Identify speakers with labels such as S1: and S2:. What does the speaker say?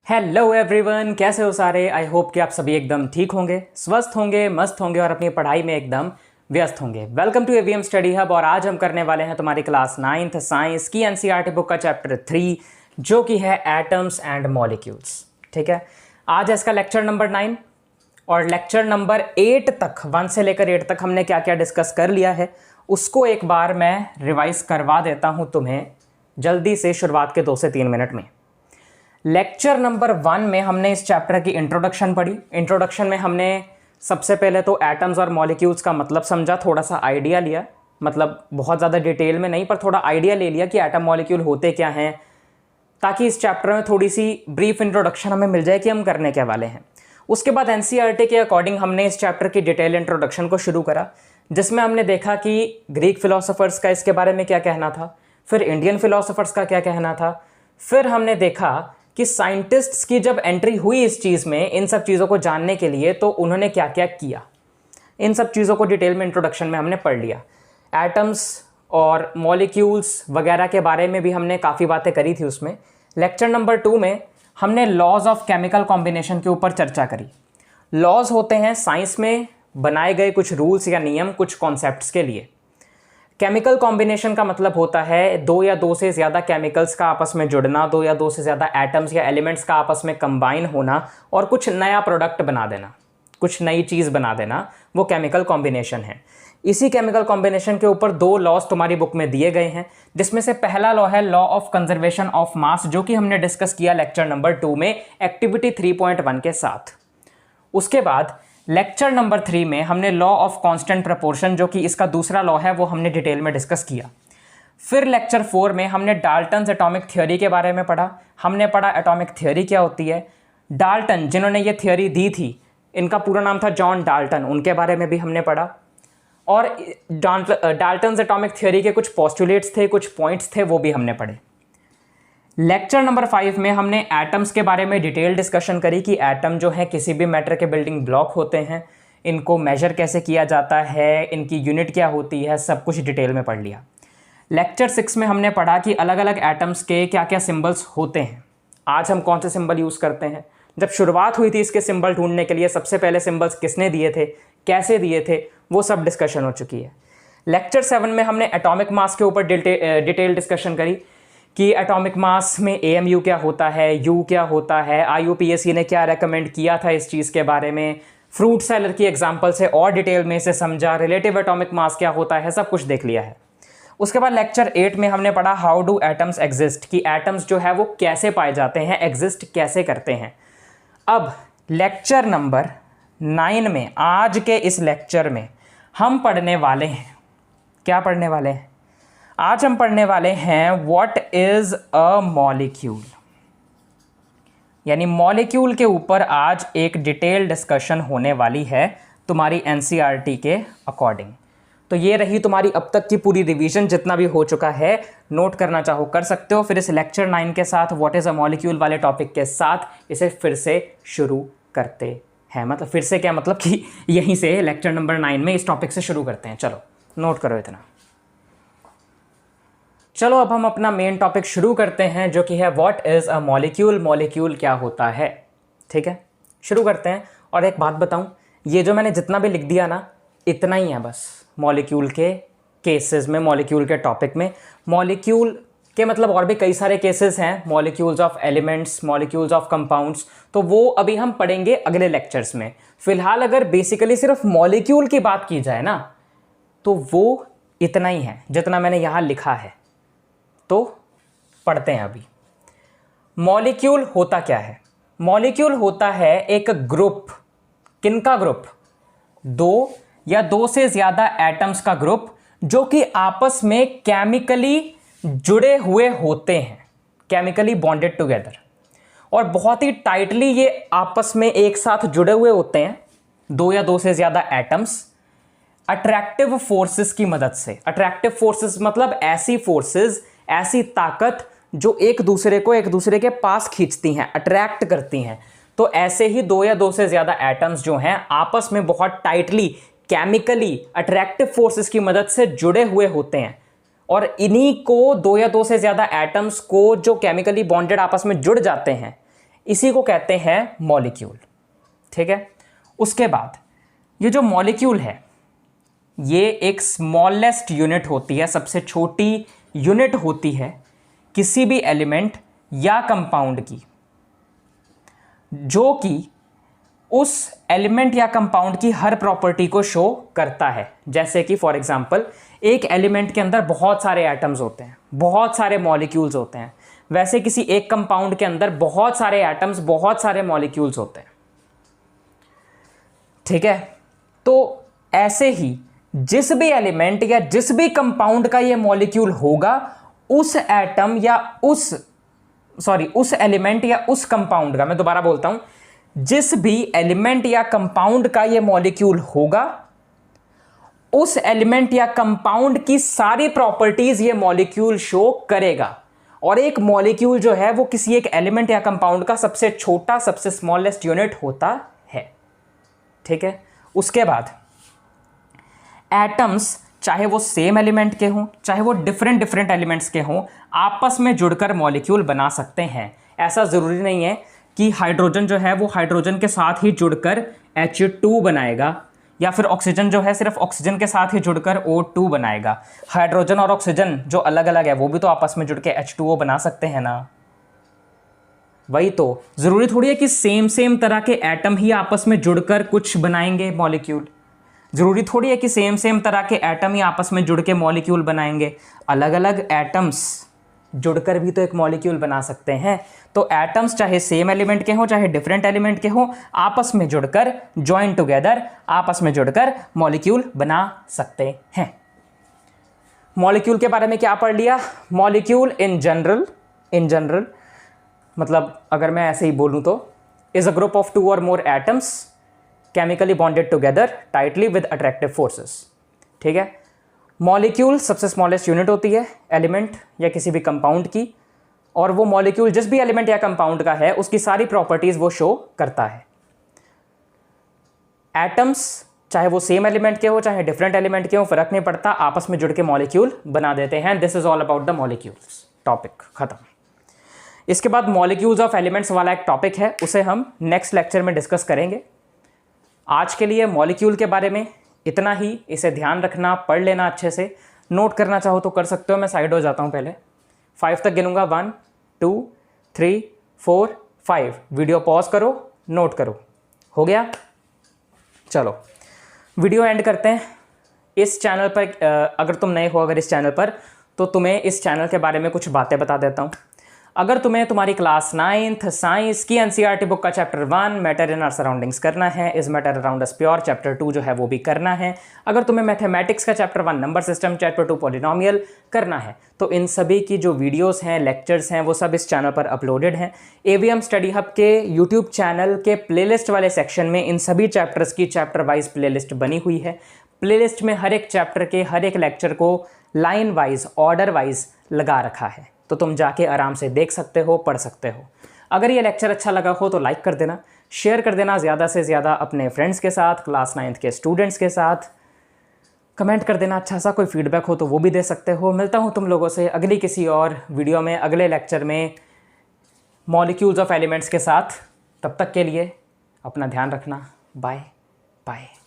S1: Hello everyone, कैसे हो सारे। आई होप कि आप सभी एकदम ठीक होंगे, स्वस्थ होंगे, मस्त होंगे और अपनी पढ़ाई में एकदम व्यस्त होंगे। Welcome to AVM study hub. और आज हम करने वाले हैं तुम्हारी क्लास 9th साइंस की एनसीईआरटी बुक का चैप्टर 3 जो कि है एटम्स एंड मॉलिक्यूल्स। ठीक है, आज है इसका लेक्चर नंबर 9 और लेक्चर नंबर 8 तक, 1 से लेकर 8 तक हमने क्या क्या डिस्कस कर लिया है उसको एक बार मैं रिवाइज करवा देता हूँ तुम्हें जल्दी से, शुरुआत के 2 से 3 मिनट में। लेक्चर नंबर 1 में हमने इस चैप्टर की इंट्रोडक्शन पढ़ी। इंट्रोडक्शन में हमने सबसे पहले तो एटम्स और मॉलिक्यूल्स का मतलब समझा, थोड़ा सा आइडिया लिया, मतलब बहुत ज़्यादा डिटेल में नहीं पर थोड़ा आइडिया ले लिया कि एटम मॉलिक्यूल होते क्या हैं, ताकि इस चैप्टर में थोड़ी सी ब्रीफ इंट्रोडक्शन हमें मिल जाए कि हम करने क्या वाले हैं। उसके बाद एनसीईआरटी के अकॉर्डिंग हमने इस चैप्टर की डिटेल इंट्रोडक्शन को शुरू करा, जिसमें हमने देखा कि ग्रीक फिलोसोफर्स का इसके बारे में क्या कहना था, फिर इंडियन फिलोसोफर्स का क्या कहना था, फिर हमने देखा कि साइंटिस्ट्स की जब एंट्री हुई इस चीज़ में, इन सब चीज़ों को जानने के लिए, तो उन्होंने क्या क्या किया। इन सब चीज़ों को डिटेल में इंट्रोडक्शन में हमने पढ़ लिया। एटम्स और मॉलिक्यूल्स वगैरह के बारे में भी हमने काफ़ी बातें करी थी उसमें। लेक्चर नंबर 2 में हमने लॉज ऑफ केमिकल कॉम्बिनेशन के ऊपर चर्चा करी। लॉज होते हैं साइंस में बनाए गए कुछ रूल्स या नियम कुछ कॉन्सेप्ट्स के लिए। केमिकल कॉम्बिनेशन का मतलब होता है 2 या 2 से ज़्यादा केमिकल्स का आपस में जुड़ना, 2 या 2 से ज़्यादा एटम्स या एलिमेंट्स का आपस में कंबाइन होना और कुछ नया प्रोडक्ट बना देना, कुछ नई चीज़ बना देना, वो केमिकल कॉम्बिनेशन है। इसी केमिकल कॉम्बिनेशन के ऊपर 2 लॉज तुम्हारी बुक में दिए गए हैं, जिसमें से पहला लॉ है law of conservation of mass, जो कि हमने डिस्कस किया लेक्चर नंबर 2 में एक्टिविटी 3.1 के साथ। उसके बाद लेक्चर नंबर 3 में हमने लॉ ऑफ कांस्टेंट प्रोपोर्शन, जो कि इसका दूसरा लॉ है, वो हमने डिटेल में डिस्कस किया। फिर लेक्चर 4 में हमने डाल्टन्स एटॉमिक थ्योरी के बारे में पढ़ा। हमने पढ़ा एटॉमिक थ्योरी क्या होती है। डाल्टन जिन्होंने ये थ्योरी दी थी, इनका पूरा नाम था जॉन डाल्टन, उनके बारे में भी हमने पढ़ा। और डाल्टन्स एटॉमिक थ्योरी के कुछ पोस्टुलेट्स थे, कुछ पॉइंट्स थे, वो भी हमने पढ़े। लेक्चर नंबर 5 में हमने एटम्स के बारे में डिटेल डिस्कशन करी कि एटम जो है किसी भी मैटर के बिल्डिंग ब्लॉक होते हैं, इनको मेजर कैसे किया जाता है, इनकी यूनिट क्या होती है, सब कुछ डिटेल में पढ़ लिया। लेक्चर 6 में हमने पढ़ा कि अलग अलग एटम्स के क्या क्या सिंबल्स होते हैं। आज हम कौन से सिंबल यूज़ करते हैं। जब शुरुआत हुई थी इसके सिंबल ढूंढने के लिए, सबसे पहले सिंबल्स किसने दिए थे, कैसे दिए थे, वो सब डिस्कशन हो चुकी है। लेक्चर 7 में हमने एटॉमिक मास के ऊपर डिटेल डिस्कशन करी कि एटॉमिक मास में AMU क्या होता है, U क्या होता है, IUPAC ने क्या रेकमेंड किया था इस चीज़ के बारे में, फ्रूट सैलर की एग्जांपल से और डिटेल में इसे समझा, रिलेटिव एटॉमिक मास क्या होता है, सब कुछ देख लिया है। उसके बाद लेक्चर 8 में हमने पढ़ा हाउ डू एटम्स एग्जिस्ट, कि एटम्स जो है वो कैसे पाए जाते हैं, एग्जिस्ट कैसे करते हैं। अब लेक्चर नंबर 9 में, आज के इस लेक्चर में हम पढ़ने वाले हैं, क्या पढ़ने वाले हैं, आज हम पढ़ने वाले हैं व्हाट इज अ मॉलिक्यूल। यानी मॉलिक्यूल के ऊपर आज एक डिटेल डिस्कशन होने वाली है तुम्हारी एनसीईआरटी के अकॉर्डिंग। तो ये रही तुम्हारी अब तक की पूरी रिवीजन, जितना भी हो चुका है। नोट करना चाहो कर सकते हो। फिर इस लेक्चर 9 के साथ व्हाट इज अ मॉलिक्यूल वाले टॉपिक के साथ इसे फिर से शुरू करते हैं। मतलब फिर से क्या, मतलब कि यहीं से लेक्चर नंबर 9 में इस टॉपिक से शुरू करते हैं। चलो नोट करो इतना। चलो अब हम अपना मेन टॉपिक शुरू करते हैं, जो कि है what is a molecule, molecule क्या होता है। ठीक है, शुरू करते हैं। और एक बात बताऊं, ये जो मैंने जितना भी लिख दिया ना, इतना ही है बस मॉलिक्यूल के केसेस में, मॉलिक्यूल के टॉपिक में। मॉलिक्यूल के मतलब और भी कई सारे केसेस हैं, molecules of elements, molecules of compounds, तो वो अभी हम पढ़ेंगे अगले लेक्चर्स में। फिलहाल अगर बेसिकली सिर्फ मॉलिक्यूल की बात की जाए ना, तो वो इतना ही है जितना मैंने यहाँ लिखा है। तो पढ़ते हैं अभी। मॉलिक्यूल होता क्या है। मॉलिक्यूल होता है एक ग्रुप। किनका ग्रुप, 2 या 2 से ज्यादा एटम्स का ग्रुप, जो कि आपस में केमिकली जुड़े हुए होते हैं, केमिकली बॉन्डेड टुगेदर, और बहुत ही टाइटली ये आपस में एक साथ जुड़े हुए होते हैं, 2 या 2 से ज्यादा एटम्स, अट्रैक्टिव फोर्सेस की मदद से। अट्रैक्टिव फोर्सेस मतलब ऐसी फोर्सेस, ऐसी ताकत जो एक दूसरे के पास खींचती हैं, अट्रैक्ट करती हैं। तो ऐसे ही 2 या 2 से ज़्यादा एटम्स जो हैं आपस में बहुत टाइटली केमिकली अट्रैक्टिव फोर्सेस की मदद से जुड़े हुए होते हैं। और इन्हीं को 2 या 2 से ज़्यादा एटम्स को जो केमिकली बॉन्डेड आपस में जुड़ जाते हैं, इसी को कहते हैं मॉलिक्यूल। ठीक है, उसके बाद ये जो मॉलिक्यूल है ये एक स्मॉलेस्ट यूनिट होती है, सबसे छोटी यूनिट होती है किसी भी एलिमेंट या कंपाउंड की, जो कि उस एलिमेंट या कंपाउंड की हर प्रॉपर्टी को शो करता है। जैसे कि फॉर एग्जांपल एक एलिमेंट के अंदर बहुत सारे एटम्स होते हैं, बहुत सारे मॉलिक्यूल्स होते हैं, वैसे किसी एक कंपाउंड के अंदर बहुत सारे एटम्स, बहुत सारे मॉलिक्यूल्स होते हैं। ठीक है, तो ऐसे ही जिस भी एलिमेंट या जिस भी कंपाउंड का ये मॉलिक्यूल होगा, उस एटम या उस एलिमेंट या उस कंपाउंड का, मैं दोबारा बोलता हूं, जिस भी एलिमेंट या कंपाउंड का ये मॉलिक्यूल होगा, उस एलिमेंट या कंपाउंड की सारी प्रॉपर्टीज ये मॉलिक्यूल शो करेगा। और एक मॉलिक्यूल जो है वो किसी एक एलिमेंट या कंपाउंड का सबसे छोटा, सबसे स्मॉलेस्ट यूनिट होता है। ठीक है, उसके बाद एटम्स, चाहे वो सेम एलिमेंट के हों, चाहे वो डिफरेंट एलिमेंट्स के हों, आपस में जुड़कर मॉलिक्यूल बना सकते हैं। ऐसा ज़रूरी नहीं है कि हाइड्रोजन जो है वो हाइड्रोजन के साथ ही जुड़कर H2 बनाएगा, या फिर ऑक्सीजन जो है सिर्फ ऑक्सीजन के साथ ही जुड़कर O2 बनाएगा। हाइड्रोजन और ऑक्सीजन जो अलग अलग है वो भी तो आपस में जुड़ के H2O बना सकते हैं ना। वही तो, ज़रूरी थोड़ी है कि सेम तरह के एटम ही आपस में जुड़कर कुछ बनाएंगे मॉलिक्यूल। ज़रूरी थोड़ी है कि सेम तरह के एटम ही आपस में जुड़ के मॉलिक्यूल बनाएंगे। अलग अलग एटम्स जुड़कर भी तो एक मॉलिक्यूल बना सकते हैं। तो एटम्स चाहे सेम एलिमेंट के हों, चाहे डिफरेंट एलिमेंट के हों, आपस में जुड़कर, जॉइन टुगेदर, आपस में जुड़कर मॉलिक्यूल बना सकते हैं। मॉलिक्यूल के बारे में क्या पढ़ लिया? मॉलिक्यूल इन जनरल मतलब अगर मैं ऐसे ही बोलूं तो इज अ ग्रुप ऑफ 2 और मोर atoms chemically bonded together tightly with attractive forces. ठीक है, मॉलिक्यूल सबसे स्मॉलेस्ट यूनिट होती है एलिमेंट या किसी भी कंपाउंड की, और वो मॉलिक्यूल जिस भी एलिमेंट या कंपाउंड का है उसकी सारी प्रॉपर्टीज वो शो करता है। एटम्स चाहे वो सेम एलिमेंट के हो चाहे डिफरेंट एलिमेंट के हो, फर्क नहीं पड़ता, आपस में जुड़ के मॉलिक्यूल बना देते हैं। This is all about the molecules. Topic खत्म। इसके बाद मॉलिक्यूल्स ऑफ एलिमेंट्स वाला एक टॉपिक है, उसे हम नेक्स्ट लेक्चर में डिस्कस करेंगे। आज के लिए मॉलिक्यूल के बारे में इतना ही। इसे ध्यान रखना, पढ़ लेना अच्छे से, नोट करना चाहो तो कर सकते हो। मैं साइड हो जाता हूँ, पहले 5 तक गिनूंगा। 1 2 3 4 5। वीडियो पॉज करो, नोट करो। हो गया? चलो वीडियो एंड करते हैं। इस चैनल पर अगर तुम नए हो अगर इस चैनल पर, तो तुम्हें इस चैनल के बारे में कुछ बातें बता देता हूँ। अगर तुम्हें तुम्हारी क्लास 9th साइंस की एनसीईआरटी बुक का chapter 1 matter in our surroundings करना है, is matter around us pure chapter 2 जो है वो भी करना है। अगर तुम्हें मैथमेटिक्स का chapter 1 number system, chapter 2 polynomial करना है, तो इन सभी की जो वीडियोस हैं, लेक्चर्स हैं, वो सब इस चैनल पर अपलोडेड हैं। एवीएम स्टडी हब के यूट्यूब चैनल के प्लेलिस्ट वाले सेक्शन में इन सभी चैप्टर्स की चैप्टर वाइज प्लेलिस्ट बनी हुई है। प्लेलिस्ट में हर एक चैप्टर के हर एक लेक्चर को लाइन वाइज, ऑर्डर वाइज लगा रखा है, तो तुम जाके आराम से देख सकते हो, पढ़ सकते हो। अगर ये लेक्चर अच्छा लगा हो तो लाइक कर देना, शेयर कर देना ज़्यादा से ज़्यादा अपने फ्रेंड्स के साथ, क्लास 9th के स्टूडेंट्स के साथ। कमेंट कर देना, अच्छा सा कोई फीडबैक हो तो वो भी दे सकते हो। मिलता हूँ तुम लोगों से अगली किसी और वीडियो में, अगले लेक्चर में मॉलिक्यूल्स ऑफ एलिमेंट्स के साथ। तब तक के लिए अपना ध्यान रखना। Bye bye.